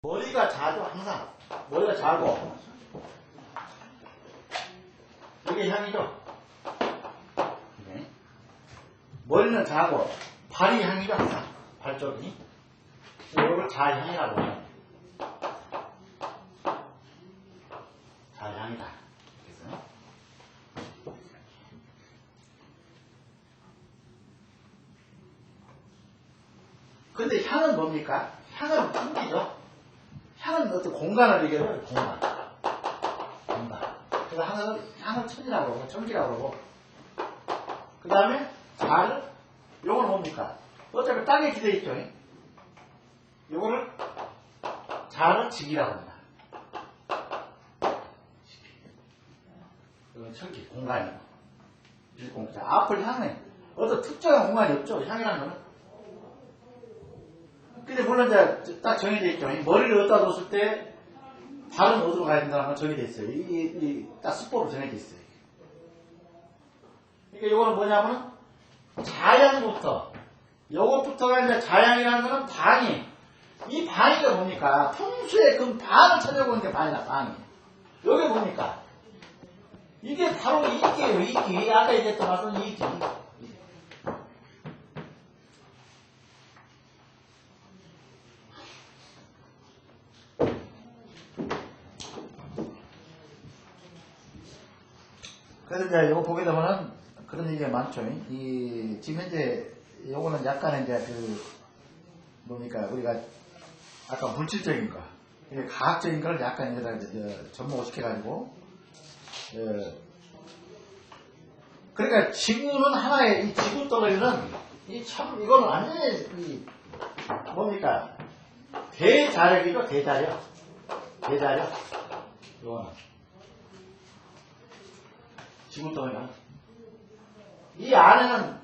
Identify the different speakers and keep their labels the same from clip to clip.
Speaker 1: 머리가 자주 항상 머리가 자고 이게 향이죠. 네. 머리는 자고 발이 향이죠. 항상 발 쪽이 이걸 자향이라고 해요. 자향이다. 그래서 근데 향은 뭡니까? 향은 풍기죠. 향은 어떤 공간을 얘기해요. 공간. 그래서 향을 천이라고 그러고, 천기라고 그러고. 그 다음에, 잘, 요건 뭡니까? 어차피 땅에 기대있죠. 요거를, 잘은 직이라고 합니다. 이건 천기, 공간이고. 일공자. 앞을 향해. 어떤 특정한 공간이 없죠. 향이라는 거는. 근데 물론 이제 딱 정해져 있죠. 머리를 어디다 뒀을 때 발은 어디로 가야 된다는 건 정해져 있어요. 딱 수법으로 정해져 있어요. 그러니까 이거는 뭐냐면 자양부터 요것부터가 이제 자양이라는 거는 방이 이 방이가 뭡니까? 평소에 그 방을 찾아보는 게 방이다. 방이. 여기 뭡니까? 이게 바로 이끼예요. 이끼. 아까 얘기했던 말씀 이끼. 그래서 이제 이거 보게 되면은 그런 얘기가 많죠. 지금 현재 요거는 약간의 이제 뭡니까 우리가 아까 물질적인 거, 과학적인 걸 약간 이제 접목을 시켜가지고 그러니까 지구는 하나의 이 지구 덩어리는 이거는 완전히 뭡니까 대자력이죠. 대자력. 이거는. 지구덩어리가 이 안에는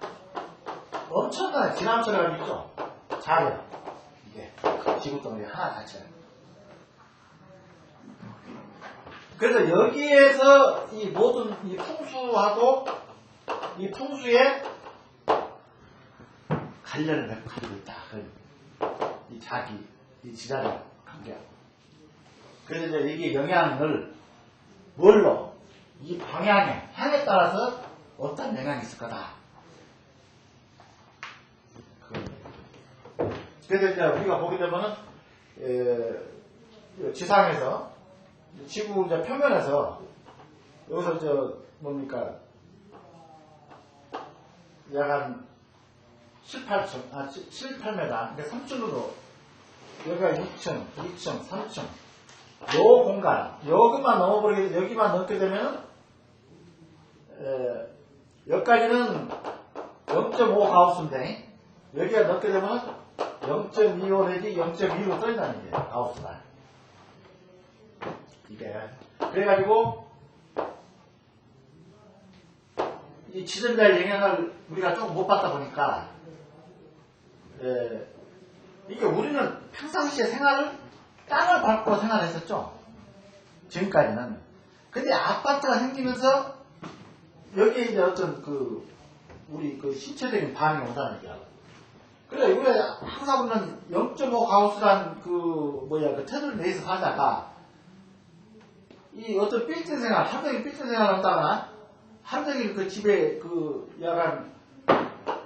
Speaker 1: 엄청난 지남처럼 있죠. 자력. 이게 지구덩어리 하나 자체가. 그래서 여기에서 이 모든 이 풍수하고 이 풍수에 관련을 가지고 있다. 이 자기, 이 지자력 관계하고. 그래서 이제 이게 영향을 뭘로? 이 방향에, 향에 따라서 어떤 영향이 있을 거다. 그래서 이제 우리가 보게 되면은, 지상에서, 지구 이제 표면에서, 여기서 뭡니까, 약간 7, 8m, 그러니까 3층으로, 여기가 2층, 2층, 3층, 요 공간, 여기만 넘어버리게, 여기만 넘게 되면은, 여기까지는 0.5 가우스인데 여기가 넣게 되면 0.25 내지 0.2로 써있다는 얘기예요. 가우스가. 이게 그래가지고 이 지점자의 영향을 우리가 조금 못 받다 보니까 이게 우리는 평상시에 땅을 밟고 생활했었죠. 지금까지는. 근데 아파트가 생기면서 여기에 이제 어떤 우리 신체적인 반응이 온다는 얘기야. 그래, 우리가 항상 보면 0.5 가우스란 그 테두리 내에서 살다가, 이 어떤 빌딩 생활, 함정인 빌딩 생활을 하다가, 함정인 그 집에 약간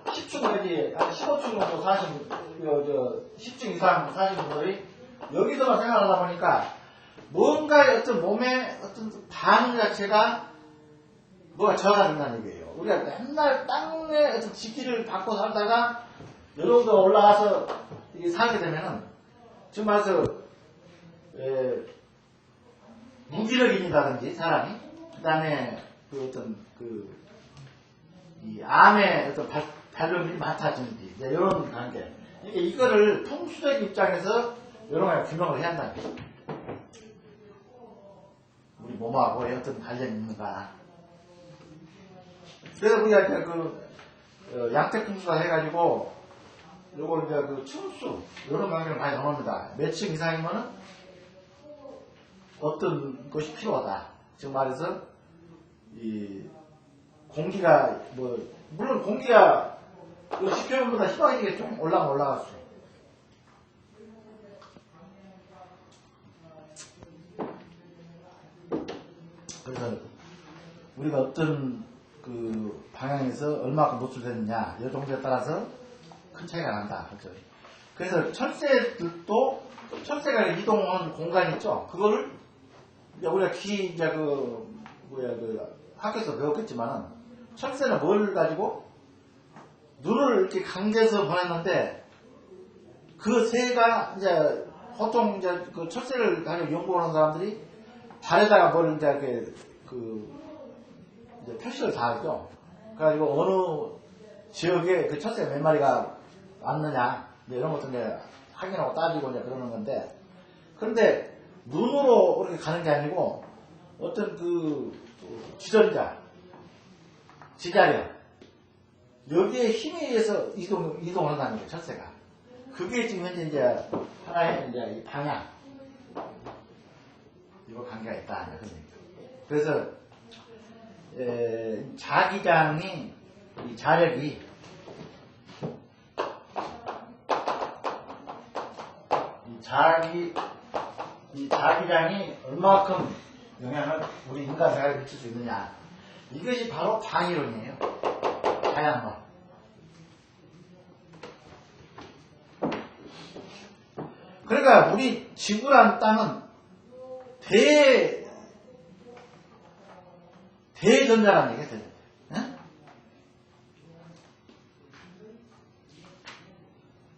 Speaker 1: 10층 내지, 한 15층 정도 사신, 10층 이상 사신 분들이 여기서만 생활하다 보니까, 뭔가의 어떤 몸의 어떤 반응 자체가 뭐가 저하가 된다는 얘기예요. 우리가 맨날 땅에 어떤 지기를 받고 살다가 요 정도 올라가서 이게 살게 되면은 지금 말해서 무기력이라든지 사람이 그 다음에 이 암의 어떤 발병률이 많다든지 이런 관계. 그러니까 이거를 통수적 입장에서 이런 걸 규명을 해야 한다는 거죠. 우리 몸하고 어떤 관련이 있는가. 그래서 우리가 이제 양택풍수다 해가지고 요걸 이제 층수 이런 관계를 많이 나눕니다. 몇 층 이상이면은 어떤 것이 필요하다. 즉 말해서 이 공기가 물론 공기가 10표현보다 희망이 되게 좀 올라갔어요. 그래서 우리가 어떤 그 방향에서 얼마큼 노출되느냐 이 정도에 따라서 큰 차이가 난다. 그렇죠? 그래서 철새들도 철새가 이동하는 공간이 있죠. 그거를 우리가 학교에서 배웠겠지만은 철새는 뭘 가지고 눈을 이렇게 강제해서 보냈는데 그 새가 이제 보통 이제 그 철새를 가지고 연구하는 사람들이 발에다가 뭘 이제 이제 표시를 다 하죠. 그래가지고 어느 지역에 그 철새 몇 마리가 왔느냐 이런 것들 이제 확인하고 따지고 이제 그러는 건데, 그런데 눈으로 그렇게 가는 게 아니고 어떤 그 지전자, 지자력 여기에 힘에 의해서 이동을 한다는 거예요. 철새가. 그게 지금 현재 이제 하나의 이제 이 방향 이거 관계가 있다. 그래서 자기장이 이 자력이 이 자기장이 얼마큼 영향을 우리 인간 생활에 미칠 수 있느냐, 이것이 바로 방이론이에요. 자양론. 그러니까 우리 지구란 땅은 대전자라는 얘기가 되죠. 응?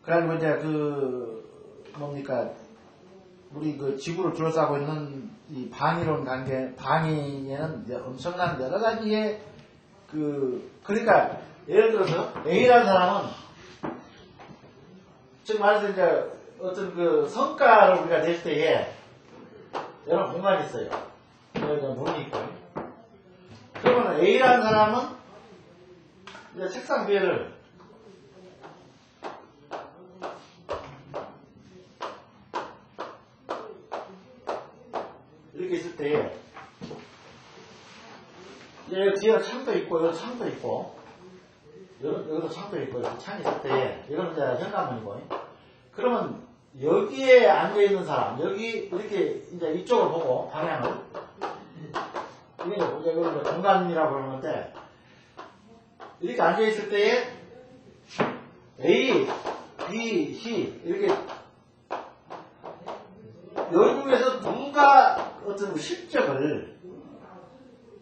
Speaker 1: 그래가지고 이제 우리 그 지구를 둘러싸고 있는 이 방위론 관계, 방위에는 이제 엄청난 여러 가지의 그러니까 예를 들어서 A라는 사람은 즉 말해서 이제 어떤 그 성과를 우리가 낼 때에 여러 공간이 있어요. 여기 문이 있고. 그러면 A라는 사람은 이제 책상 위에를 이렇게 있을 때에 이제 뒤에 창도 있고 여기 창도 있고 여기도 창도 있고 이렇게 창이 있을 때에 이건 이제 현관문이고, 그러면 여기에 앉아있는 사람, 여기 이렇게 이제 이쪽을 보고 방향을, 이게 이제 공간이라고 그러는데, 이렇게 앉아있을 때에 A, B, C 이렇게 여기 중에서 누가 어떤 실적을,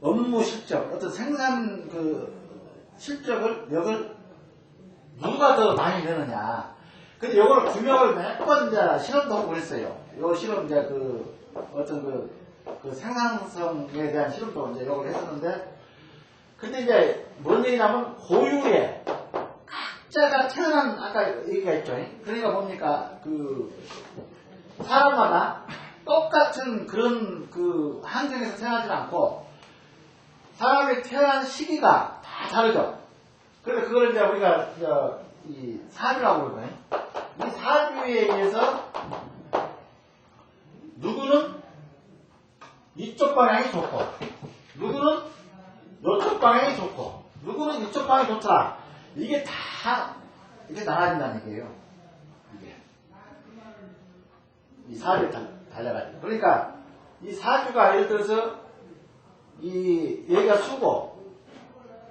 Speaker 1: 업무 실적, 어떤 생산 실적을 여기를 누가 더 많이 내느냐. 근데 요거를 규명을 몇 번 이제 실험도 하고 그랬어요. 요 실험 이제 어떤 생산성에 대한 실험도 이제 요걸 했었는데, 근데 이제 뭔 얘기냐면 고유의 각자가 태어난 아까 얘기가 있죠. 그러니까 뭡니까 사람마다 똑같은 그런 환경에서 태어나지 않고 사람이 태어난 시기가 다 다르죠. 그래서 그걸 이제 우리가 이 사주라고 그러거든요. 이 사주에 의해서 누구는 이쪽 방향이 좋고, 누구는 이쪽 방향이 좋고, 누구는 이쪽 방향이 좋더라. 이게 다 이렇게 나눠진다는 얘기예요. 이게 이 사주에 달려가지고. 그러니까 이 사주가 예를 들어서 여기가 수고,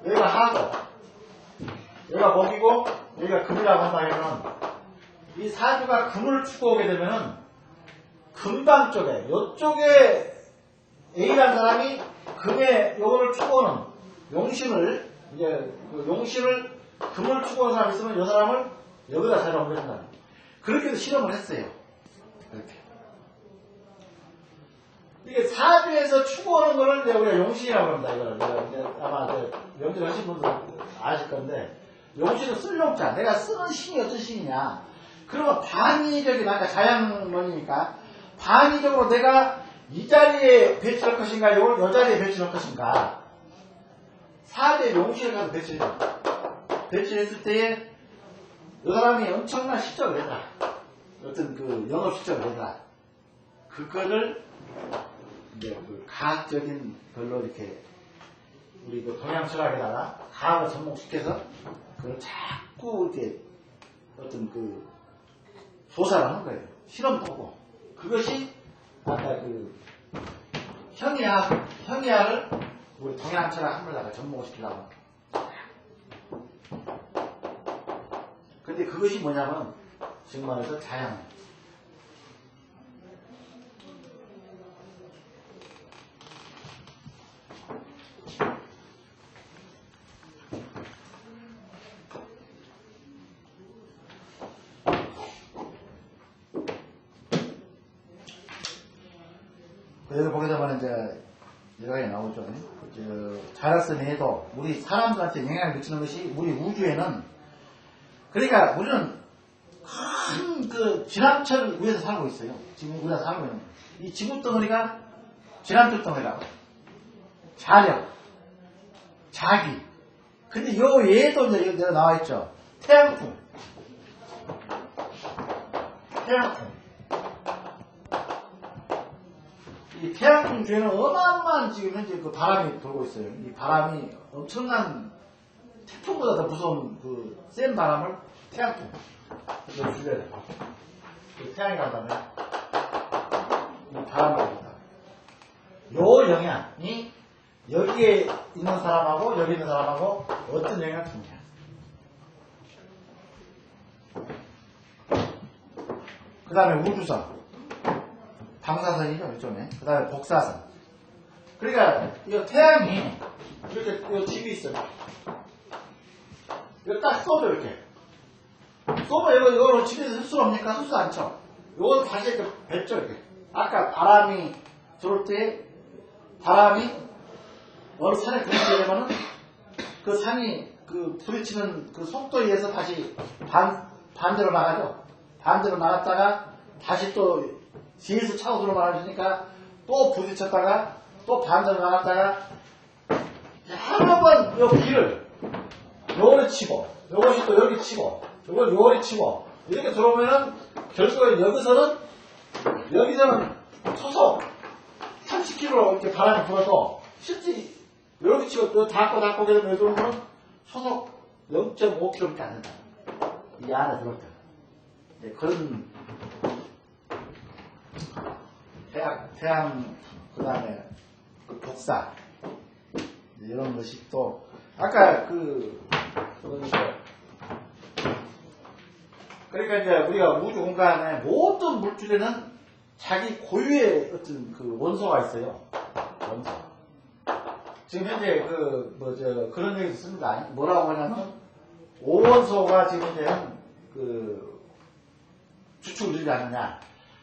Speaker 1: 여기가 하고, 여기가 목이고, 여기가 금이라고 한다면, 이 사주가 금을 추구하게 되면은 금방 쪽에, 요쪽에 A라는 사람이 금의 요거를 추구하는 용신을, 이제 용신을 금을 추구하는 사람이 있으면 이 사람을 여기다 잘 옮겨준다. 그렇게도 실험을 했어요. 그렇게. 이게 사주에서 추구하는 거를 우리가 용신이라고 합니다. 이거를 아마 명절 하신 분들 아실 건데, 용신은 쓸 용자. 내가 쓰는 신이 어떤 신이냐. 그러면 방위적인, 아까 자양론이니까 방위적으로 내가 이 자리에 배치할 것인가, 이 자리에 배치할 것인가. 사주에 용신을 가서 배치했을 때에 이 사람이 엄청난 실적을 했다. 어떤 영업 실적을 했다. 그거를 이제 그 과학적인 별로 이렇게 우리 그 동양 철학에다가 과학을 접목시켜서 그걸 자꾸 이렇게 어떤 그 조사를 하는 거예요. 실험도 하고. 그것이 아까 그 현이학을 우리 동양 철학 한물다가 접목을 시키려고. 근데 그것이 뭐냐면 지금 말해서 자연. 여기 보게 되면 이제 여러 가지 나오죠. 자라스네에도 우리 사람들한테 영향을 미치는 것이 우리 우주에는, 그러니까 우리는 큰 그 진압철 위에서 살고 있어요. 지금 우리가 살고 있는 이 지구 덩어리가 진압철 덩어리라고. 자력, 자기. 근데 요 얘도 이제 내가 나와 있죠. 태양풍. 이 태양풍 주에는 어마어마한 지금 현재 그 바람이 돌고 있어요. 이 바람이 엄청난 태풍보다 더 무서운 그 센 바람을 태양풍. 이걸 줄여야 돼. 그 태양이 간다면 이 바람이 옵니다. 요 영향이 여기에 있는 사람하고 여기 있는 사람하고 어떤 영향을 주느냐. 그 다음에 우주선. 방사선이죠, 일종의. 그 다음에 복사선. 그러니까, 이 태양이, 이렇게, 이 집이 있어요. 이거 딱 쏘죠, 이렇게. 쏘면 이거 집에서 흡수 합니까? 흡수 안 쳐. 이건 다시 이렇게 뱉죠, 이렇게. 아까 바람이 들어올 때, 바람이 어느 산에 부딪히게 되면은, 그 산이, 그 부딪히는 그 속도에 의해서 다시 반대로 나가죠. 반대로 나갔다가, 다시 또, 뒤에서 차고들어 말아주니까 또 부딪혔다가 또 반대로 나갔다가 여러 번 요 길을 요리 치고 요것이 또 여기 치고 요걸 요리 치고 이렇게 들어오면은 결국에 여기서는 초속 30km 이렇게 바람이 불어서 실제 이렇게 치고 또 닫고 그러면 여기 들어오면 초속 0.5km밖에 안 된다. 이 안에 들어올 때. 네, 그런 태양, 그 다음에 그 복사, 이런 것이 또, 아까 그러니까 이제 우리가 우주 공간에 모든 물질에는 자기 고유의 어떤 그 원소가 있어요. 원소. 지금 현재 그런 얘기 있습니다. 뭐라고 하냐면, 5원소가 지금 이제 주축을 이루지 않느냐.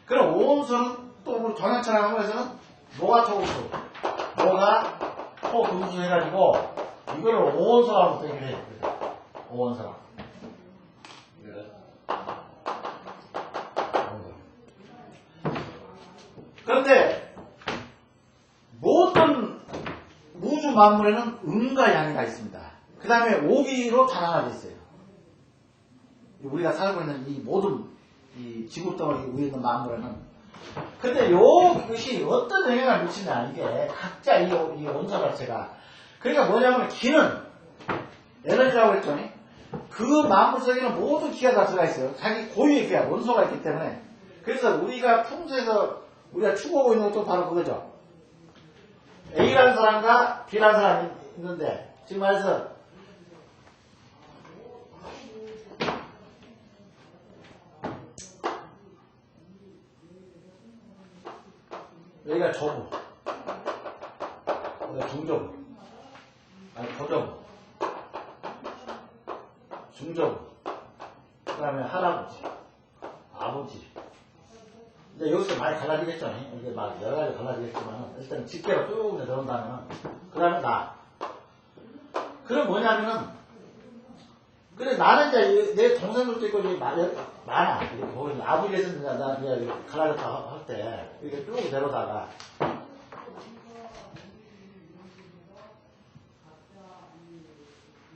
Speaker 1: 그럼 5원소는 또 우리 동양철학에서는 노가토금수, 노가토금수 해가지고 이거를 5원소라고 얘기를 해요. 5원소라고. 그런데 모든 우주 만물에는 음과 양이가 있습니다. 그 다음에 오기로 다 나눠져 있어요. 우리가 살고 있는 이 모든 이 지구 덩어리 위에 있는 만물에는. 근데 이것이 어떤 영향을 미치냐, 이게 각자 이 원소 자체가. 그러니까 뭐냐면 기는 에너지라고 했죠. 그 만물 속에는 모든 기가 다 들어가 있어요. 자기 고유의 기가, 원소가 있기 때문에. 그래서 우리가 평소에서 우리가 추구하고 있는 것도 바로 그거죠. A라는 사람과 B라는 사람이 있는데, 지금 말해서 여기가 저부, 여기가 중저부, 아니 고저부, 중저부, 그 다음에 할아버지, 아버지. 근데 여기서 많이 갈라지겠죠. 이게 막 여러 가지 갈라지겠지만 일단 직계로 쭉 내려온다면, 그 다음에 나. 그럼 뭐냐면은, 그래 나는 이제 내 동생들도 있고 많아. 이렇게 보면 아버지에서 나 갈라졌다 할 때 이렇게 쭉 내려다가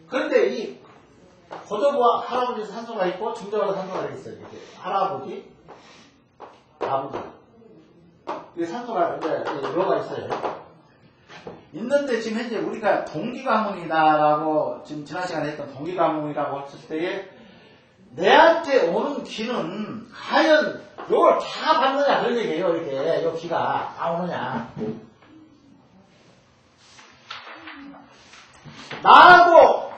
Speaker 1: 그런데 이 고조부와 할아버지 산소가 있고 중저부와 산소가 있어요. 이렇게 할아버지, 아버지, 이게 산소가 이제 여가 있어요. 있는데 지금 현재 우리가 동기가문이다라고 지금 지난 시간에 했던 동기가문이라고 했을 때에 내한테 오는 기는 과연 이걸 다 받느냐 그런 얘기예요. 이렇게 이 기가 다 오느냐. 나하고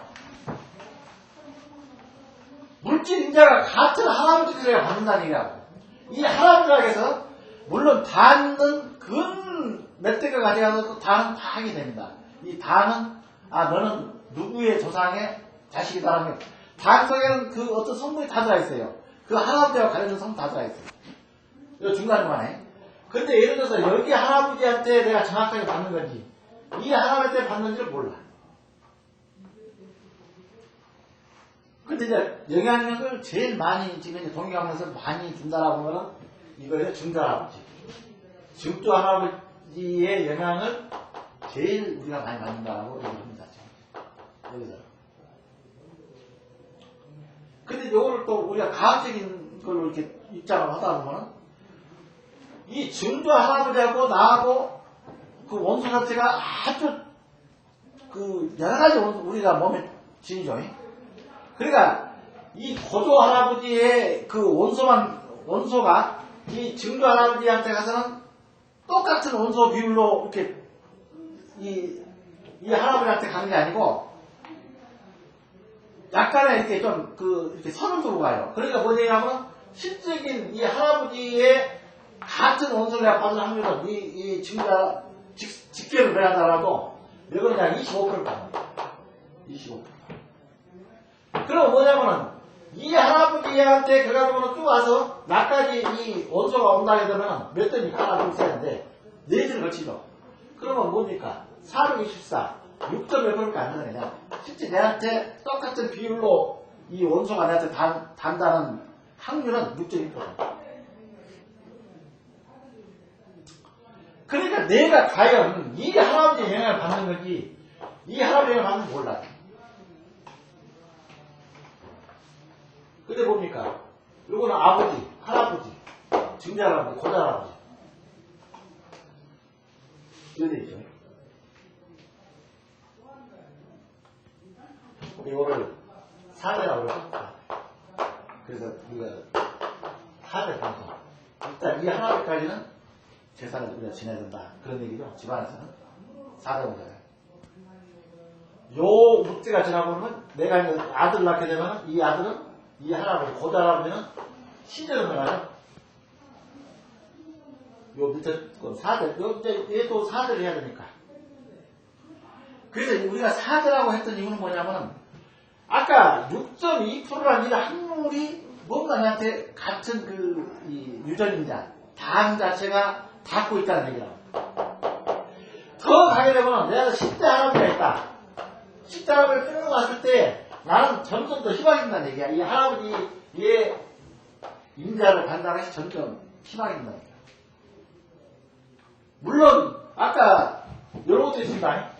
Speaker 1: 물질 인자가 같은 할아버지들에게 받는다는 얘기라고. 이 할아버지에게서 물론 다는 근 멧돼가 가져가서 다는 다 하게 됩니다. 이 다는 너는 누구의 조상의 자식이다라는 다 속에는 그 어떤 성분이 다 들어있어요. 그 할아버지와 관련된 성분 다 들어있어요. 이 중간중간에. 근데 예를 들어서 여기 할아버지한테 내가 정확하게 받는 건지 이 할아버지한테 받는지를 몰라. 근데 이제 영향력을 제일 많이 지금 이제 동의가문에서 많이 준다라고 하면은 이거예요. 증조할아버지. 증조할아버지의 영향을 제일 우리가 많이 받는다라고 얘기합니다. 여기서. 근데 이거를 또 우리가 과학적인 걸로 이렇게 입장을 하다 보면은 이 증조할아버지하고 나하고 그 원소 자체가 아주 그 여러 가지 우리가 몸에 지니죠. 그러니까 이 고조 할아버지의 그 원소가 이 증조 할아버지한테 가서는 똑같은 원소 비율로 이렇게 이 할아버지한테 가는 게 아니고 약간의 이렇게 좀 이렇게 선을 두고 가요. 그러니까 뭐냐면 실적인 이 할아버지의 같은 원소를 받을 확률은 이 증조가 직계를 매한다라도 몇 그러냐 25%를 받는 25%. 그럼 뭐냐면은 이 할아버지한테 그래가지고는 쭉 와서 나까지 이 원소가 온다게 되면 몇 대니까 하나 둘 셋인데 네 대를 거치죠. 그러면 뭡니까? 424 6.1%가 안 되느냐. 실제 내한테 똑같은 비율로 이 원소가 내한테 단다는 확률은 6.1%. 그러니까 내가 과연 이 할아버지의 영향을 받는 건지 이 할아버지의 영향을 받는지 몰라요. 근데 뭡니까? 요거는 아버지, 할아버지, 증자할아버지, 고자할아버지. 이렇게 있죠. 이거를 사대라고 그러죠. 그래서 우리가 사대 방송. 일단 이 할아버지까지는 제사를 우리가 지내야 된다. 그런 얘기죠. 집안에서는. 사대원자예요. 요 문제가 지나보면 내가 이제 아들 낳게 되면 이 아들은 이 할아버지, 고자할아버지는 신전을 나가요. 요 밑에 건 사대, 얘도 사대를 해야 되니까. 그래서 우리가 사대라고 했던 이유는 뭐냐면, 아까 6.2%라는 이 확률이 뭔가 나한테 같은 이 유전인자, 당 자체가 닿고 있다는 얘기라고. 더 가게 되면 내가 10대 할아버지가 있다. 10대 할아버지를 끌고 갔을 때 나는 점점 더 희망해진다는 얘기야. 이 할아버지의 인자를 간다는 것이 점점 희망해진다는 얘기야. 물론 아까 여러 것도 있습니다.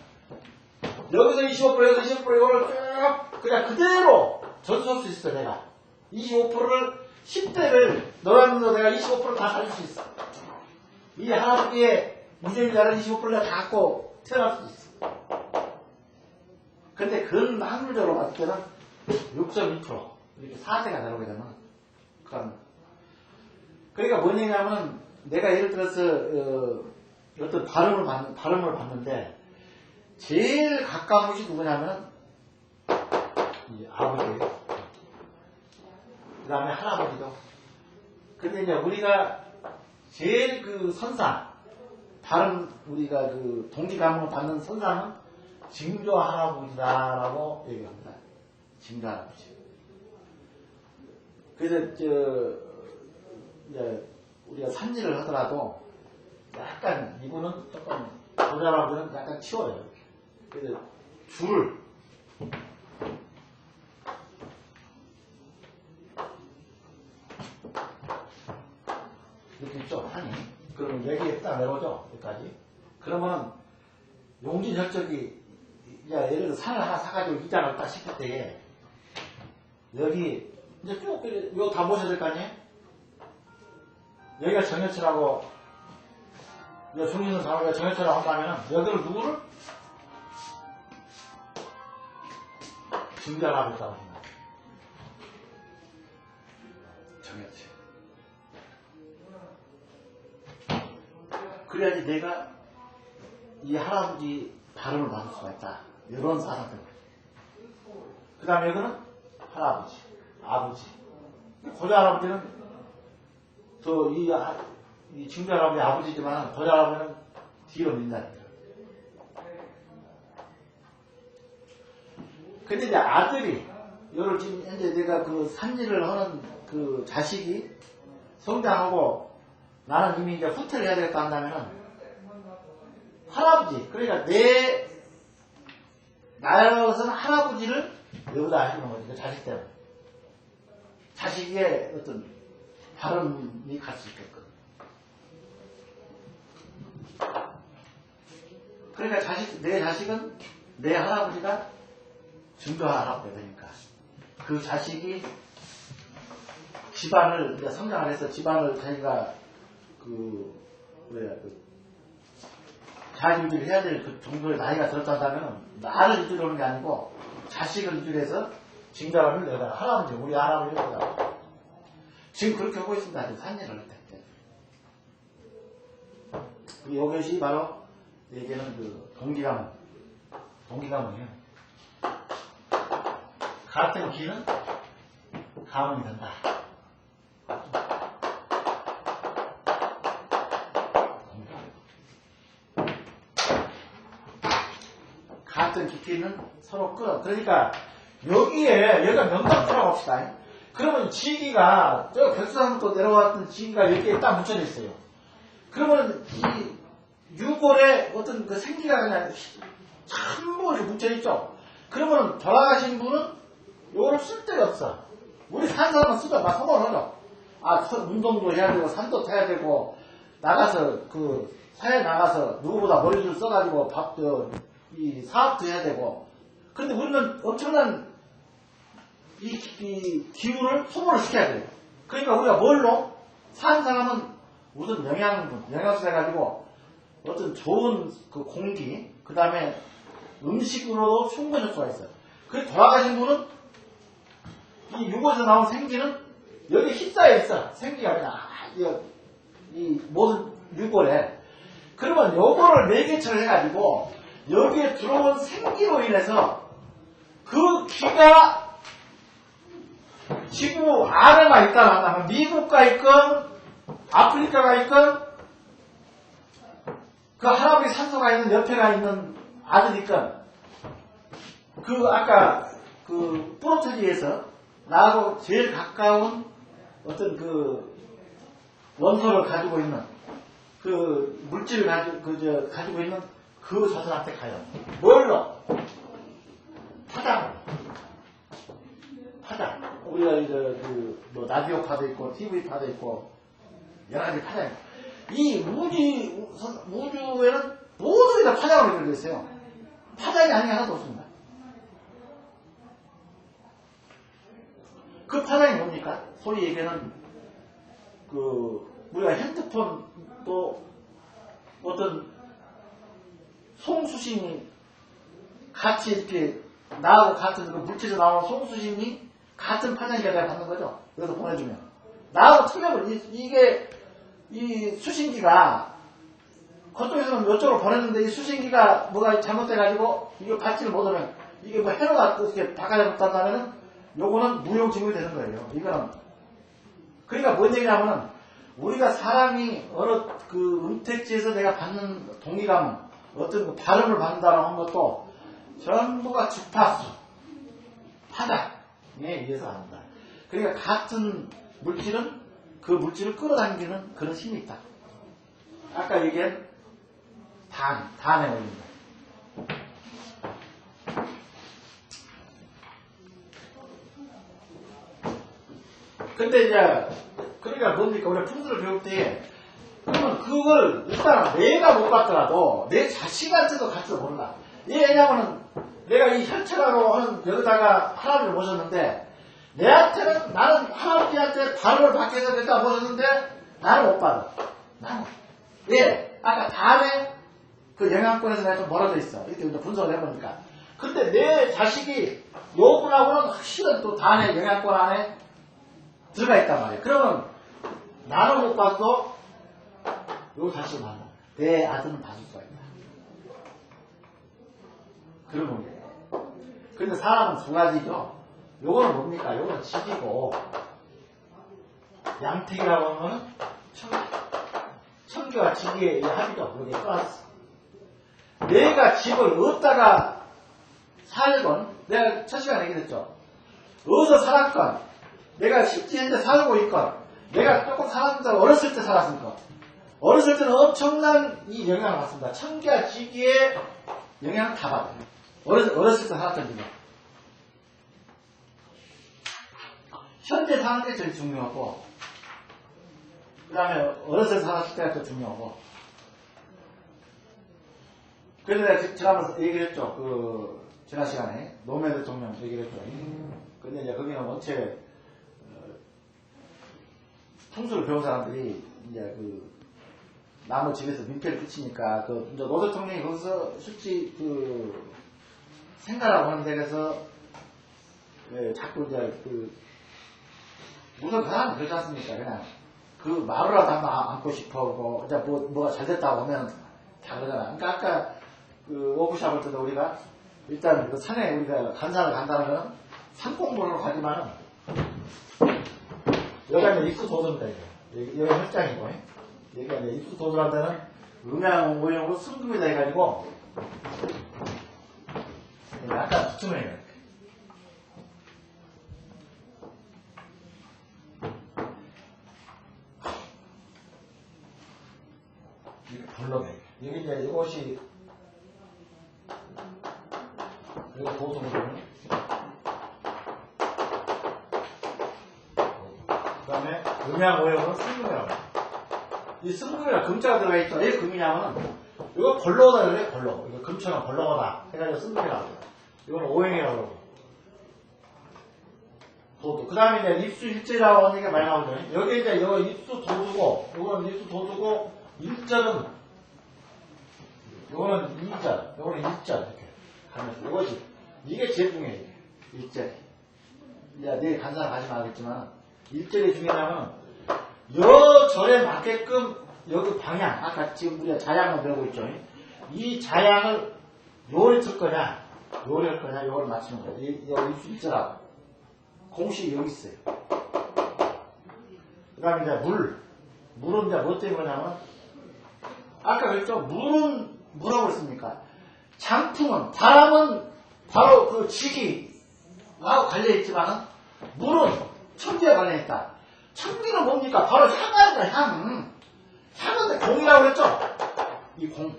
Speaker 1: 여기서 25%, 여기서 20% 이거를 쭉 그냥 그대로 전수할 수 있어 내가. 25%를 10대를 너라는 너 내가 25%를 다 가질 수 있어. 이 할아버지의 유전자를 25%를 다 갖고 태어날 수 있어. 근데 그런 확률적으로 봤을 때는 6.2% 이렇게 4대가 나오게 되면 그러니까 뭐냐면 내가 예를 들어서 어떤 발음을 받는데 제일 가까운 것이 누구냐면 이 아버지예요. 그 다음에 할아버지도. 근데 이제 우리가 제일 그 선상 발음 우리가 그 동기감을 받는 선상은 증조 할아버지다라고 얘기합니다. 증조 할아버지. 그래서 이제 우리가 산지를 하더라도 약간 이분은 조금 고자할아버지는 약간 치워요. 그래서 줄을 이렇게 있죠. 한이. 그러면 여기에 딱 내려오죠. 여기까지. 그러면 용진혈적이 예를 들어 산을 하나 사가지고 이장을 딱 시킬 때에 여기 이제 쭉 이거 다 모셔야 될 거 아니에요? 여기가 정혈치라고 종이는 사람이 정해처럼 한다면 여기를 누구를? 증자를 하겠다고 합니다. 정해치. 그래야지 내가 이 할아버지 발음을 받을 수가 있다. 이런 사람들. 그 다음에 여기는 할아버지, 아버지. 고자 할아버지는 이 증자 할아버지 아버지지만 고자 할아버지는 뒤로 민다니까. 근데 이제 아들이, 이걸 지금 현재 내가 그 산일을 하는 그 자식이 성장하고 나는 이미 이제 후퇴를 해야 되겠다 한다면은 할아버지, 그러니까 나로서는 할아버지를 여기다 하시는 거지, 그 자식 때문에. 자식의 어떤 발음이 갈 수 있게끔. 그러니까 내 자식은 내 할아버지가 증조하라고 되니까. 그 자식이 집안을, 이제 성장을 해서 집안을 자기가 잘 유지를 해야 될 그 정도의 나이가 들었다면 나를 유지하는 게 아니고 자식을 유지해서 증자를 내가 할아버지, 우리 할아버지가 지금 그렇게 하고 있습니다. 아주 산일을 할 때. 이것이 바로 얘기는 그 동기가문이에요. 같은 기는 가문이 된다. 같은 깊이는 서로 끌어. 그러니까 여기가 명당처럼 합시다. 그러면 지기가 저 백수산부터 내려왔던 지기가 여기에 딱 묻혀져 있어요. 그러면 이 유골에 어떤 그 생기가 그냥 전부 묻혀 있죠. 그러면 돌아가신 분은 요거를 쓸 데가 없어. 우리 산 사람은 쓰다 막 허벌하죠. 운동도 해야 되고 산도 타야 되고 나가서 사회 나가서 누구보다 머리를 써가지고 이 사업도 해야 되고. 그런데 우리는 엄청난 이 기운을 소모를 시켜야 돼요. 그러니까 우리가 뭘로? 산 사람은 우선 영양소 해가지고 어떤 좋은 그 공기, 그 다음에 음식으로도 충분히 할 수가 있어요. 그래서 돌아가신 분은 이 유골에서 나온 생기는 여기 휩싸여 있어. 생기가 그냥 이 모든 유골에. 그러면 요거를 매개체를 해가지고 여기에 들어온 생기로 인해서 그 기가 지구 아래가 있다 하면 미국가 있건 아프리카가 있건 그 할아버지 산소가 있는 옆에가 있는 아들 있건 아까 프로토지에서 나하고 제일 가까운 어떤 원소를 가지고 있는 물질을 가지고 있는 그 자손한테 가요. 뭘로? 파장. 우리가 라디오파도 있고, TV파도 있고, 여러 가지 파장. 이 우주에는 모든 게 다 파장으로 연결되어 있어요. 파장이 아닌 게 하나도 없습니다. 그 파장이 뭡니까? 소위 얘기하는, 우리가 핸드폰도 어떤 송수신이 같이 이렇게 나하고 같은 물질에서 나오는 송수신이 같은 파장기가 내가 받는 거죠. 그래서 보내주면 나하고 틀려버려. 이 수신기가 그쪽에서는 이쪽으로 보냈는데 이 수신기가 뭐가 잘못돼가지고 이거 받지를 못하면 이게 뭐 해로가 이렇게 바꿔잡았다면 요거는 무용지물이 되는 거예요. 이거는 그러니까 뭔 얘기냐면은 우리가 사람이 어느 은택지에서 내가 받는 동의감 어떤 발음을 받는다는 것도 전부가 주파수, 파장에 의해서 합니다. 그러니까 같은 물질은 그 물질을 끌어당기는 그런 힘이 있다. 아까 얘기한 단의 원리입니다. 근데 이제 그러니까 뭡니까? 우리가 풍수를 배울 때 그러면 그걸 일단 내가 못 봤더라도 내 자식한테도 가르쳐 몰라. 왜냐면은 내가 이 혈체라고 하는 여기다가 할아버지를 모셨는데 내한테는 나는 할아버지한테 발음을 받게 해서 내가 모셨는데 나는 못 받아. 나는 왜? 아까 다음에 그 영양권에서 내가 좀 멀어져 있어. 이렇게 이제 분석을 해보니까. 근데 내 자식이 요분하고는 확실한 또 다음에 영양권 안에 들어가 있단 말이야. 그러면 나는 못 봐도 요 자식을 만나. 내 아들은 봐줄 수가 있다. 그런 겁니다. 근데 사람은 두 가지죠. 요거는 뭡니까? 요거는 직이고, 양택이라고 하면 청기와 직의 합이죠. 여기에 플러스. 내가 집을 얻다가 살건, 내가 첫 시간에 얘기했죠. 어디서 살았건, 내가 실제 현재 살고 있건, 내가 조금 살았는데 어렸을 때 살았으니까. 어렸을 때는 엄청난 이 영향을 받습니다. 청기와 직의 영향을 다 받아요. 어렸을 때 살았던 지금. 현재 사는 게 제일 중요하고, 그 다음에 어렸을 때 살았을 때가 더 중요하고. 그래서 내가 지난번에 얘기를 했죠. 지난 시간에 노무현 대통령 얘기를 했죠. 근데 이제 거기는 원체 풍수를 배운 사람들이 이제 나무 집에서 민폐를 끼치니까 이제 노 대통령이 거기서 실제 생가라고 하는 데에서 자꾸 이제 무슨 사람이 그러지 않습니까? 그냥 마루라도 한번 안고 싶어. 이제 뭐가 잘 됐다고 하면 다 그러잖아. 그러니까 아까 워크샵 할 때도 우리가 일단 산에 우리가 간사를 간다는 건 산 공부를 가지만은 여기가 이제 입수 도전이다. 여기가 혈장이고, 여기가 이제 입수 도전한 데는 음양 오형으로 승급이다 해가지고 약간 부추해요. 이렇게 불러내. 여기 이제 이것이 여기 도전이거든요. 그 다음에 음양 오형으로 승급이라고. 이 승급이라 금자가 들어가 있죠. 왜 금이냐면 이거 벌로다 그래. 벌로. 이거 금처럼 벌로다 해가지고 승급이라고. 이거는 오형이라고 그러고. 그 다음에 이제 입수 일제라고 하는 게 많이 나오죠. 여기 이제 이거 입수 도두고, 이거는 입수 도두고, 일절은, 이거는 2절, 이거는 1절, 이렇게 가면서. 이것이, 이게 제일 중요해요. 일절. 이제 내일 간사를 가지 말겠지만, 일절이 중요하면, 여 절에 맞게끔, 여기 방향, 아까 지금 우리가 자양을 배우고 있죠. 이 자양을 요리 칠 거냐, 요리 할 거냐, 요걸 맞추는 거예요. 여기 입수 일절하고. 공식이 여기 있어요. 그 다음에 이제 물은 이제 뭐 때문이냐면, 아까 그랬죠? 물은 뭐라고 그랬습니까? 장풍은, 바람은 바로 직이하고 관련있지만은, 물은 천기와 관련있다. 천기는 뭡니까? 바로 향아니다, 향. 향은 공이라고 그랬죠? 이 공.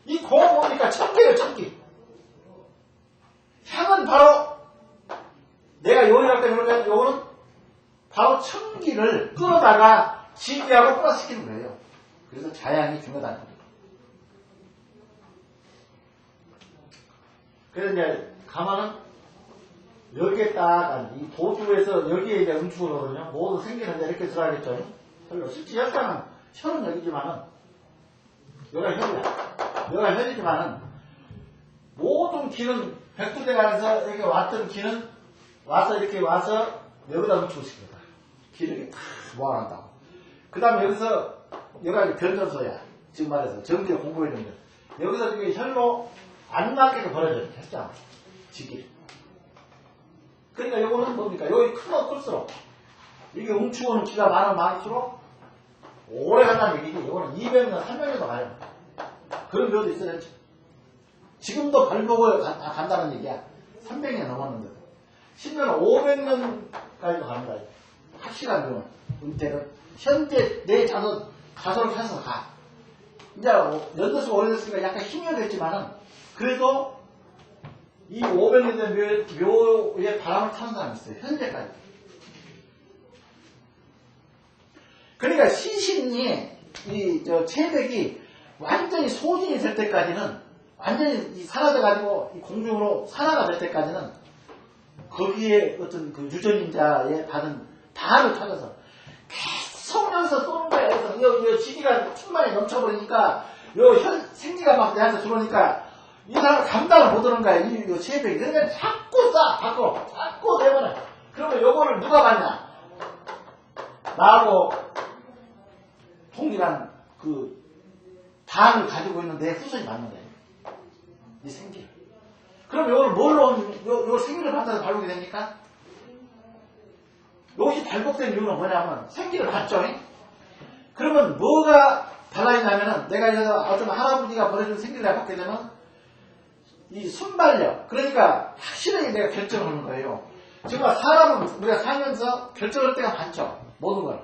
Speaker 1: 이 공은 뭡니까? 천기예요, 천기. 향은 바로 내가 요리할 때 요거는 바로 천기를 끌어다가 지기하고 플러스시키는 거예요. 그래서 자양이 중요하다는 거죠. 그래서 이제 가만은 여기에 딱 이 도주에서 여기에 이제 응축을 하거든요. 모두 생기는데 이렇게 들어가겠죠. 별로 실제 혈장은 혈은 여기지만은 여기가 혈이야. 여기가 혈이지만은 모든 기는 백두대간에서 이렇게 왔던 기는 와서 이렇게 와서 여기다 응축을 시킵니다. 기를 이렇게 탁 모아놨다고. 그 다음에 여기서 여기가 변전소야. 지금 말해서 전기를 공부했는데 여기서 이게 혈로 안 맞게 벌어져요. 혈장 지기. 그러니까 요거는 뭡니까? 여기 크면 클수록 이게 응축하는 기가 많을수록 오래 간다는 얘기지. 요거는 200년, 300년도 가요. 그런 경우도 있어요. 지금도 발목을 간다는 얘기야. 300년 넘었는데도. 10년, 500년까지도 갑니다. 확실한 경우, 은퇴는. 현재 내 자손을 찾아서 가. 이제 연도수가 오래됐으니까 약간 힘이 됐지만은, 그래도 이 500년 된 묘에 바람을 타는 사람이 있어요. 현재까지. 그러니까 시신이, 체백이 완전히 소진이 될 때까지는, 완전히 사라져가지고, 이 공중으로 산화가 될 때까지는, 거기에 어떤 유전인자에 받은 답을 찾아서 성면서 쏘는 거야. 그래서 요 지기가 충만히 넘쳐버리니까 생기가 막 내한테 들어오니까 이 사람 감당을 못하는 거야. 이 체백이. 그러니까 자꾸 쏴. 자꾸 내보내. 그러면 요거를 누가 받냐? 나하고 동일한 그 반을 가지고 있는 내 후손이 받는 거야. 이 생기. 그럼 요걸 뭘로, 요 생기를 받아서 발목이 됩니까? 요것이 발목된 이유는 뭐냐면 생기를 받죠. 그러면 뭐가 달라지냐면은 내가 여기서 어떤 할아버지가 보내준 생기를 내가 받게 되면 이 순발력, 그러니까 확실하게 내가 결정을 하는 거예요. 정말 사람은 우리가 살면서 결정할 때가 많죠. 모든 걸.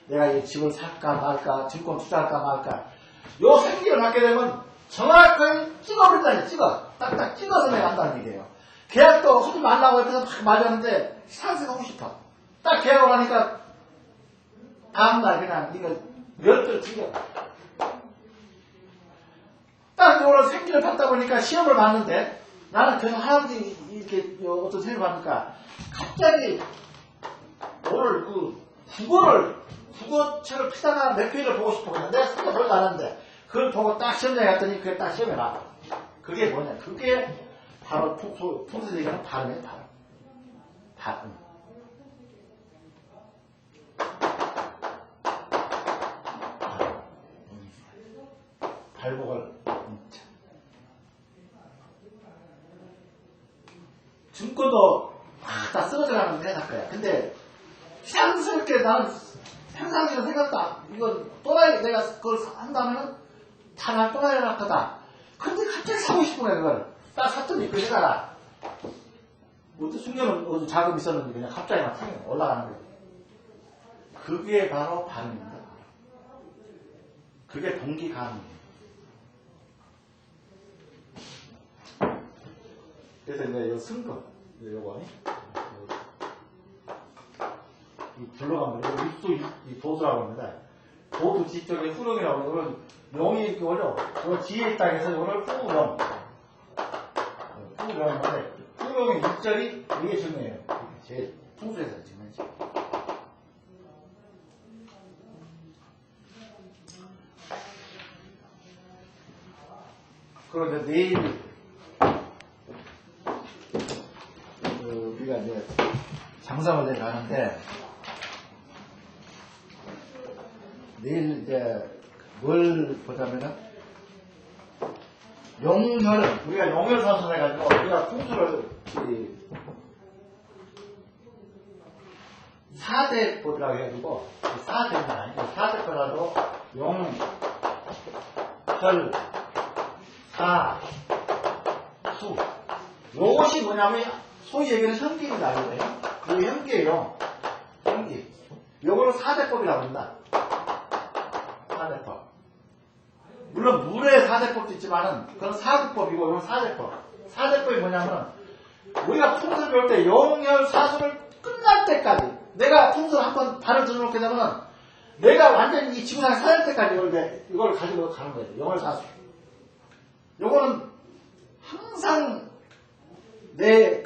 Speaker 1: 내가 이 집을 살까 말까, 증권 투자할까 말까. 요 생기를 받게 되면 정확하게 찍어버린다니, 딱딱 찍어서 내가 한다는 얘기예요. 계약도 하지 말라고 해서 막 맞았는데 산세가 하고 싶어. 딱 계약을 하니까 다음날 그냥 이거 열들 튕겨. 딱 요걸 생기를 받다 보니까 시험을 봤는데 나는 계속 할아버지 이렇게 어떤 생기를 받으니까 갑자기 오늘 국어책을 피다가 몇 페이지를 보고 싶어. 내가 생각 별로 안 하는데 그걸 보고 딱 시험장에 갔더니 그게 딱 시험에 나와. 그게 뭐냐? 그게 바로 풍수 얘기하는 발음이에요. 발음. 발목을 증거도 다 쓰러져가는데 할 거야. 근데 이상스럽게 나는 평상시로 생각다. 이건 또라이 내가 그걸 한다면은 다 날 또라이 할 거다. 근데 갑자기 사고 싶은 거야 그걸. 딱 샀더니 그 회사가 뭐또 숙녀는 어디 자금 있었는데 그냥 갑자기 막 올라가는 거야. 그게 바로 발음입니다. 그게 동기감입니다. 그래서 이제 요 승거, 요거, 이 불러가면, 이 도수라고 합니다. 도수 뒤쪽에 후령이라고 하면, 이건 용이 이렇게 올려. 이거 뒤에 있다 해서 이거를 후령. 후령인데, 후령의 입절이 이게 중요해요. 제일 풍수에서 중요하지. 그런데 내일, 우리가 이제 장사원에 가는데 내일 이제 뭘 보자면은 용혈을 우리가 용혈 사선 해가지고 우리가 풍수를 4대법이라고 해가지고 4대는 아니고 4대법이라도 용, 혈, 사, 수 요것이 뭐냐면 소위 얘기는 현기입니다. 이거 현기예요. 현기. 요거는 4대법이라고 합니다. 4대법. 물론 물의 4대법도 있지만은 그건 4대법이고 이건 4대법. 4대법이 뭐냐면 우리가 풍수를 배울 때 용혈 사수를 끝날 때까지 내가 풍수를 한번 발을 들어놓게 되면 내가 완전히 이 지구상에 살 때까지 이걸 가지고 가는 거예요. 용혈 사수. 요거는 항상 내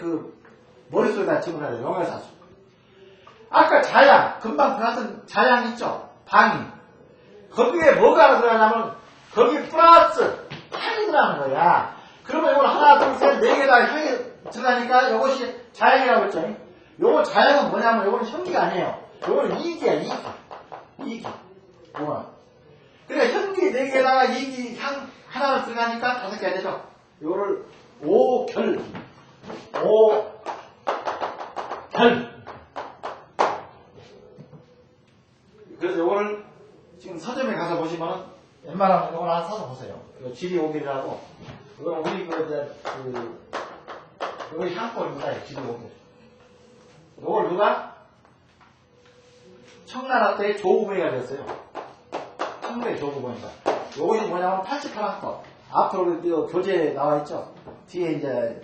Speaker 1: 머릿속에다 집어넣어요. 용혈사수. 아까 자양, 금방 그 같은 자양 있죠? 방위. 거기에 뭐가 들어가냐면, 거기 플러스 향이 들어가는 거야. 그러면 이걸 하나, 둘, 셋, 네 개다 향이 들어가니까 이것이 자양이라고 했죠? 요거 자양은 뭐냐면, 요거는 현기가 아니에요. 요거는 이기야, 이기. 요거는. 그러니까 현기 네 개다가 이기 향 하나를 들어가니까 5개가 되죠? 요거를 오결. 그래서 요거를 지금 서점에 가서 보시면은 웬만하면 요걸 하나 사서 보세요. 이거 지리오길이라고. 이거는 우리 요거 향골입니다. 지리오길. 요걸 누가? 청나라 때 조구봉이가 됐어요. 청나라의 조구봉이가. 요것이 뭐냐면 88학번. 앞으로 교재에 나와있죠. 뒤에 이제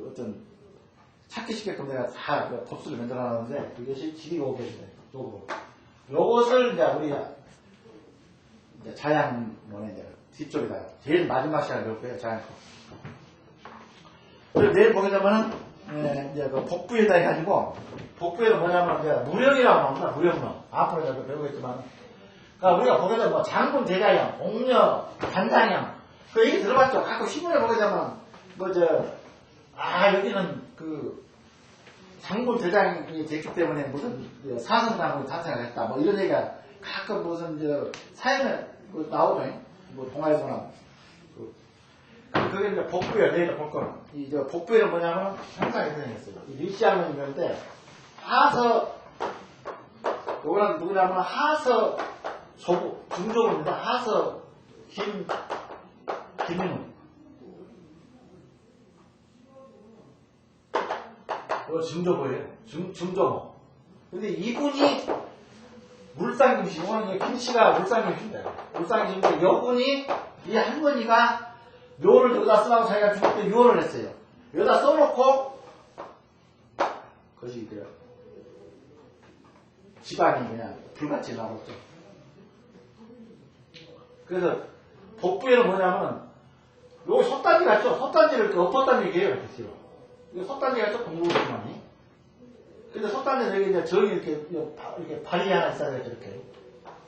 Speaker 1: 어떤 찾기 쉽게끔 내가 다 법수를 만들어 놨는데 이것이 지리오길입니다. 요것을 이제 우리가 이제 자양문에 이제 뒤쪽에다가 제일 마지막 시간에 넣을 거예요. 자양코. 그리고 내일 보게 되면은 이제 그 복부에다 해가지고, 복부에는 뭐냐면, 이제 무령이라고 합니다. 무령론. 앞으로 저도 배우겠지만. 그러니까 우리가 보게 되면 뭐 장군 대자형, 옥녀, 단장형. 그 얘기 들어봤죠? 가끔 신문에 보게 되면, 여기는 그, 장군 대장이 됐기 때문에 무슨 사성장군이 탄생을 했다. 뭐 이런 얘기가 가끔 무슨 사연에 나오죠. 뭐 동아에서나. 그게 이제 복부예요. 내일 볼 거는. 이 복부에는 뭐냐면 항상 이렇게 생겼어요. 이 리시아는 있는데 하서 요거는 누구냐면 하서 조부 중조부입니다. 하서 김인우. 이거 중조부예요. 중조부. 근데 이분이 물상김씨. 이거는 김씨가 물상김씨인데. 물상김씨인데 여분이 이 할머니가 묘를 여기다 쓰라고 자기가 죽을 때 유언을 했어요. 여기다 써놓고 그것이 그래요. 집안이 그냥 불같이 나갔죠. 그래서 복부에는 뭐냐면 요거 솥단지 같죠? 솥단지를 이렇게 엎었다는 얘기예요. 이렇게 이거 솥단지 같죠? 동물주머니. 근데 솥단지는 여기 이제 저기 이렇게 발이 하나 있어야 돼. 이렇게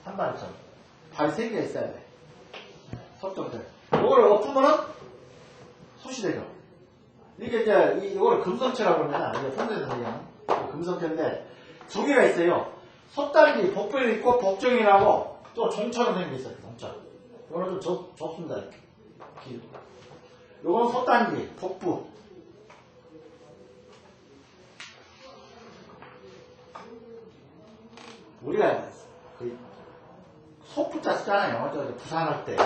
Speaker 1: 산발처럼 발이 3개가 있어야 돼. 솥정들. 이거를 엎으면은 솥이 되죠. 이게 이제 이거를 금성체라고 그러면 이제 fon대에서 얘기하는 금성체인데 2개가 있어요. 솥단지 복부에 있고 복정이라고 또 종처럼 생긴 게 있어요. 종처. 이거는 좀 좁습니다. 이렇게. 요건 솥단지 복부. 우리가 그 속부자 쓰잖아요. 부산할 때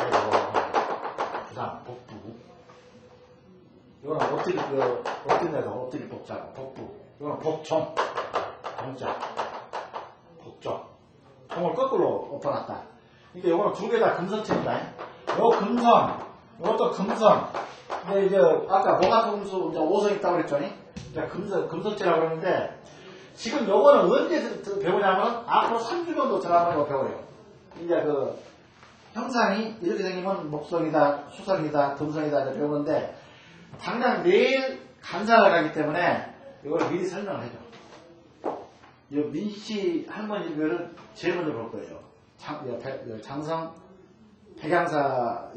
Speaker 1: 부산 복부. 이거는 엎드리 데서 엎드리 복자 복부. 이거는 복종 정자 복종. 종을 거꾸로 엎어놨다. 그러니까 이거는 2개 다 금성체입니다. 요 금성, 이것도 금성. 근데 이제 아까 목화금수 이제 5성 있다고 그랬죠. 금성체라고 그러는데 지금 요거는 언제 배우냐면 앞으로 3주 정도 들어가면 배워요. 이제 그 형상이 이렇게 생기면 목성이다, 수성이다, 금성이다 이제 배우는데 당장 내일 감사를 가기 때문에 이걸 미리 설명을 해줘. 이 민씨 할머니들은 제일 먼저 볼 거예요. 장성 백양사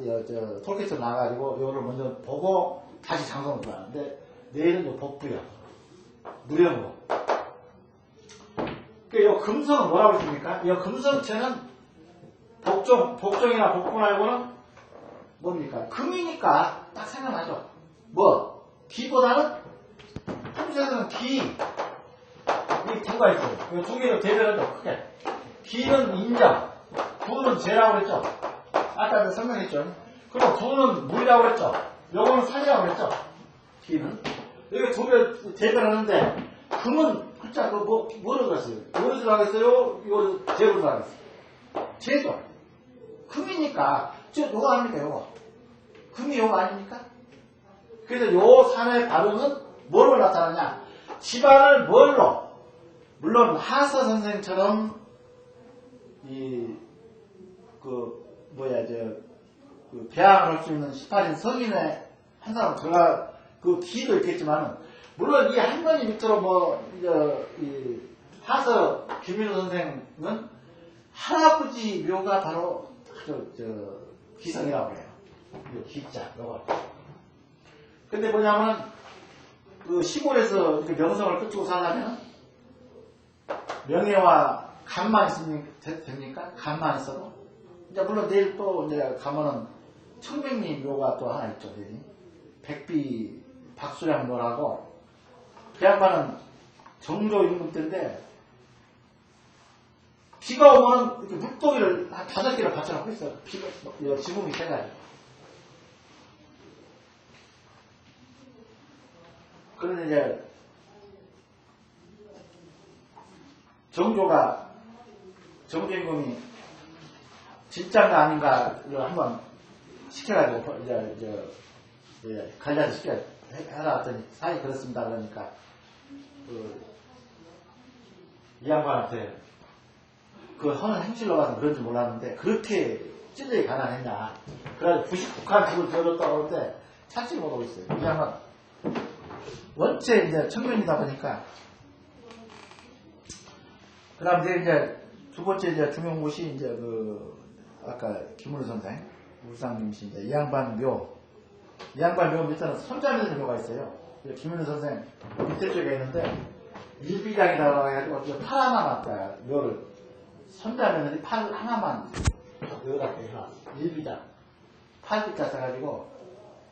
Speaker 1: 톨키스 나가지고 이거를 먼저 보고 다시 장성을 들어가는데 내일은 요 복부야. 무령으로. 이 금성은 뭐라고 했습니까? 이 금성체는 복종이나 복부 말고는 뭡니까? 금이니까 딱 생각나죠? 뭐? 기보다는 한국에서는 기. 이 두가 있어요. 이 2개를 대별하죠. 크게. 기는 인정. 부는 재라고 그랬죠? 아까 설명했죠? 그리고 부는 물이라고 그랬죠? 요거는 산이라고 그랬죠? 기는. 여기 2개 대별하는데 금은 글자 뭐를 들어갔어요? 뭐를 들어가겠어요? 이거 재로 들어가겠어요? 재죠. 금이니까 요거 아닙니까? 요거. 금이 요거 아닙니까? 그래서 요 산의 발음은 뭐로 나타나냐? 집안을 뭘로? 물론 하서 선생처럼 배양을 할 수 있는 18인 성인의 한 사람 들어가 그 기도 있겠지만 물론 이 할머니 밑으로 이 하서 김민우 선생은 할아버지 묘가 바로 기성이라고 해요. 기자, 요거. 근데 뭐냐면, 그 시골에서 이렇게 명성을 끄치고 살려면, 명예와 간만 있으면 됩니까? 간만 있어도? 이제 물론 내일 또 이제 가면은 청백리 묘가 또 하나 있죠, 내일. 백비 박수량 묘라고. 그 양반은 정조 임금 때인데, 비가 오면은 이렇게 물동이를 한 5개를 받쳐놓고 있어요. 지붕이 세가지고. 그런데 이제 정조 임금이 진짜인가 아닌가를 한번 시켜가지고 이제 관리하서 해라 했더니 사이 그렇습니다. 그러니까 이 양반한테 그 하는 행실로 가서 그런 줄 몰랐는데 그렇게 찔리게 가난했냐. 그래가지고 북한 집을 지어줬다고 할 때 찾지를 못하고 있어요. 이 양반 원체 이제 청년이다 보니까. 그 다음 이제 두 번째 이제 중요한 곳이 이제 아까 김은우 선생, 울상님씨 이제 이 양반 묘. 이 양반 묘 밑에는 손자매들 묘가 있어요. 김은우 선생 밑에 쪽에 있는데, 일비장이라고 해가지고 팔 하나만 딱 묘를, 손자매들이 팔 하나만 여기다 해서 일비장. 팔비자 써가지고,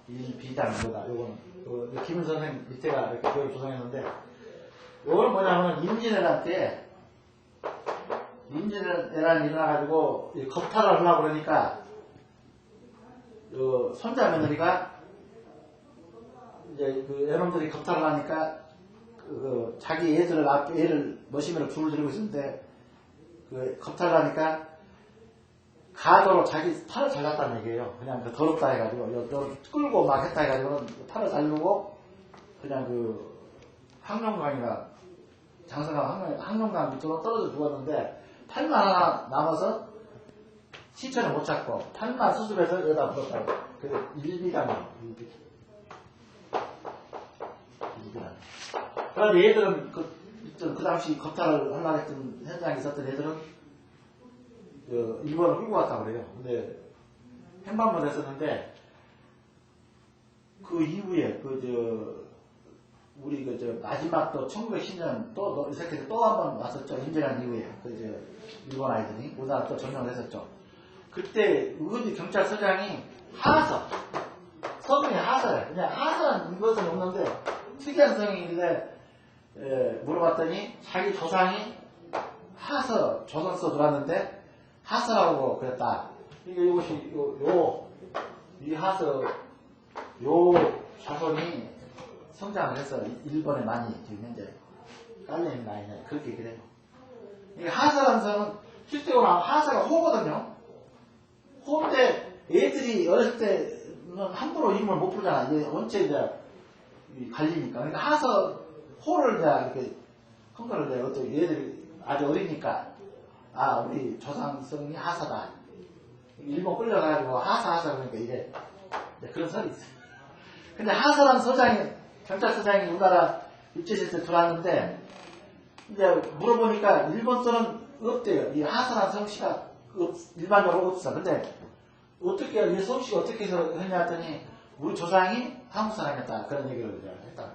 Speaker 1: 일비장 묘다. 요거는, 김은우 선생 밑에가 이렇게 묘를 조성했는데, 요거는 뭐냐면 임진왜란 일어나가지고 겁탈을 하려고 그러니까 손자 며느리가 이제 애놈들이 겁탈을 하니까 자기 애를 머시면서 불을 들고 있었는데 겁탈을 하니까 가도로 자기 팔을 잘랐다는 얘기예요. 그냥 더럽다 해가지고 끌고 막 했다 해가지고 팔을 자르고 그냥 항룡강이나 장성강 항룡강 밑으로 떨어져 죽었는데 팔만 하나 남아서 시체를 못 찾고 팔만 수술해서 여기다 묻었다고. 그래서 일비감이에요. 일비감. 그런데 얘들은 그 당시 겁탈을 하려고 했던 현장에 있었던 애들은 일본을 끌고 갔다고 그래요. 근데 행방문 했었는데 그 이후에 우리 마지막 또 1910년 이 새끼들 또 한 번 왔었죠. 임진왜란 이후에 일본 아이들이 우리나라 또 점령을 했었죠. 그때 의원지 경찰서장이 하서 성이 하서래. 그냥 하서는 이것은 없는데 특이한 성이길래 물어봤더니 자기 조상이 하서 조선서 들어왔는데 하서라고 그랬다. 이것이 이 하서 자손이 성장을 해서 일본에 많이 지금 현재 깔려있는 나이네. 그렇게 그래요. 하서라는 성은 실제로 하서가 호거든요. 호인데 애들이 어렸을 때는 함부로 이름을 못 부르잖아. 이게 원체 이제 갈리니까. 그러니까 하서 호를 이렇게 큰 거를 어떤 얘들이 아주 어리니까 우리 조상성이 하서다. 일본 끌려가지고 하서 그러니까 이게 그런 설이 있어요. 근데 하서라는 경찰서장이 우리나라 입지실 때 들어왔는데 이제 물어보니까 일본서는 없대요. 이 하서라는 성씨가 일반적으로 없어. 근데 어떻게 이 성씨가 어떻게 해서 했냐 했더니 우리 조상이 한국 사람이었다. 그런 얘기를 했다.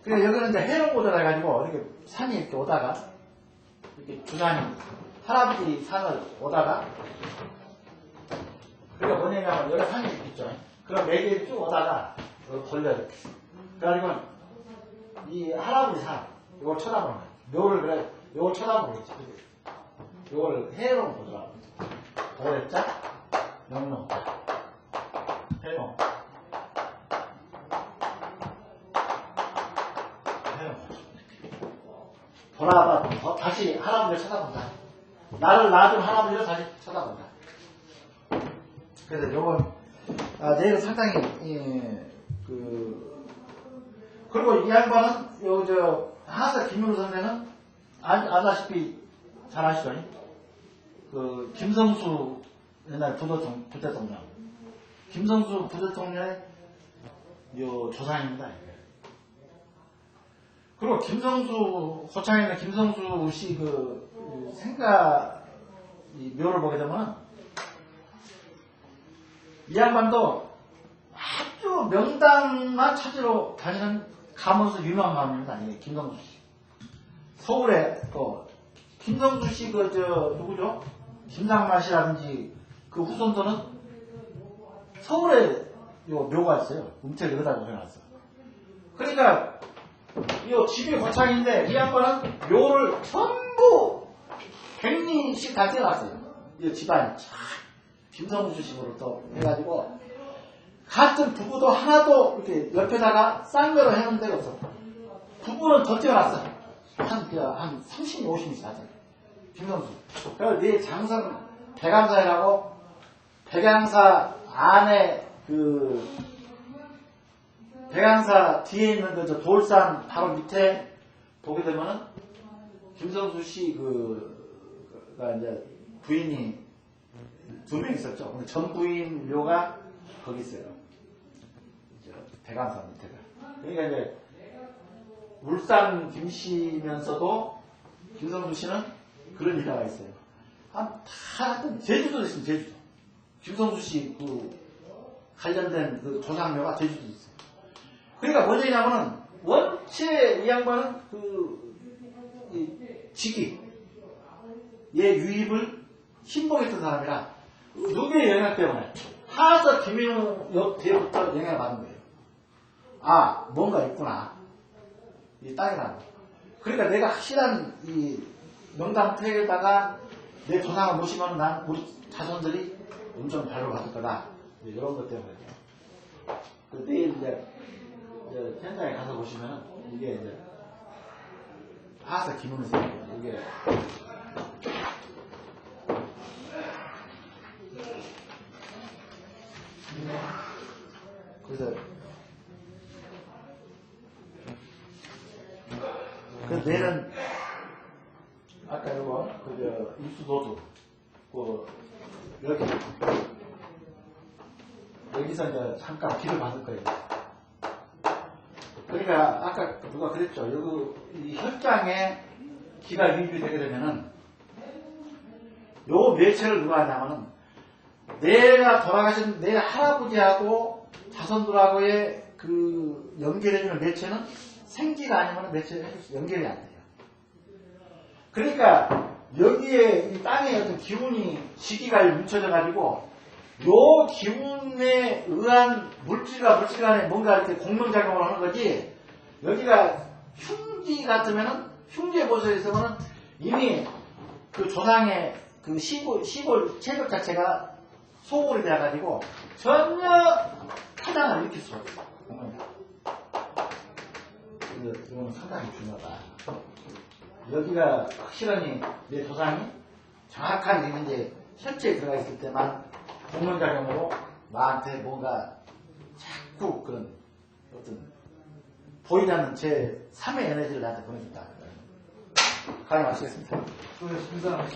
Speaker 1: 그래 여기는 이제 해롱고도라 해가지고 이렇게 산이 이렇게 오다가 이렇게 주산이 할아버지 산을 오다가 그게 뭐냐면 여기 산이 있죠. 그럼 매개를 쭉 오다가 걸려 이렇게. 그래가지고 이 할아버지 산 이걸 쳐다보는 거야. 묘를 그래 요걸 쳐다보겠지. 요거를 해롱 보더라고. 오래자 영롱 해롱 돌아봐 다시 할아버지를 쳐다본다. 나를 낳아준 할아버지를 다시 쳐다본다. 그래서 요건 내일은 상당히 그리고 이 양반은 하서 김윤우 선생은 아다시피 잘 아시죠? 김성수 옛날 부대통령 김성수 부대통령의 조상입니다. 그리고 김성수 고창에 있는 김성수 씨 생가 묘를 보게 되면 이 양반도 아주 명당만 찾으러 다니는 가문으로서 유명한 가문입니다. 김성수 씨. 서울에 김성수 씨 누구죠? 김상만 씨라든지 그 후손들은 서울에 묘가 있어요. 음택을 여기다 고생했어. 그러니까 이 집이 고창인데 이 양반은 묘를 전부 100리씩 다 떼어놨어요. 이 집안이 김성수 식으로 또 해가지고 같은 부부도 하나도 이렇게 옆에다가 쌍묘로 해놓은 데가 없어. 부부는 더 떼어놨어. 한 30, 50이 나죠. 김성수. 그래서 네 장성 백양사라고 백양사 안에 백양사 뒤에 있는 돌산 바로 밑에 보게 되면은 김성수 씨가 이제 부인이 2명 있었죠. 근데 전 부인 묘가 거기 있어요. 대감사 밑에가. 그러니까 이제 울산 김씨면서도 김성수 씨는 그런 일화가 있어요. 하여튼 제주도도 있습니다. 제주도. 김성수 씨 그 관련된 그 조상묘가 제주도도 있어요. 그러니까 뭐냐면은 원체 이 양반은 직위 얘 유입을 신봉했던 사람이라 누구의 영향 때문에 하서 김인우 옆 뒤부터 영향을 받은 거예요. 아 뭔가 있구나 이 땅이라고. 그러니까 내가 확실한 이 명당터에다가 내 조상을 모시면 난 우리 자손들이 엄청 발로 받을 거다. 이런 것 때문에. 그 내일 이제 현장에 가서 보시면 이게 이제 하서 기문을 써요. 이게 그래서 내일은 아까 이거 입수도도 여기서 이제 잠깐 기를 받을 거예요. 그러니까 아까 누가 그랬죠. 여기 이 혈장에 기가 유입이 되게 되면은 요 매체를 누가 하냐면은 내가 돌아가신 내 할아버지하고 자손들하고의 그 연결해주는 매체는 생기가 아니면 매체 연결이 안 돼요. 그러니까 여기에 이 땅에 어떤 기운이 시기가 뭉쳐져 가지고 요 기운에 의한 물질과 물질 간에 뭔가 이렇게 공명작용을 하는 거지. 여기가 흉기 같으면은 흉기의 보소에서는 이미 그 조상의 그 시골 체격 자체가 소골이 돼가지고 전혀 타당을 일으킬 수가 없어요. 이거는 상당히 중요하다. 여기가 확실하니 내 조상이 정확한 현재 혈체에 들어가 있을 때만 공명작용으로 나한테 뭔가 자꾸 그런 어떤 보이지 않는 제 3의 에너지를 나한테 보내준다. 가능하시겠습니다.
Speaker 2: 수고하셨습니다.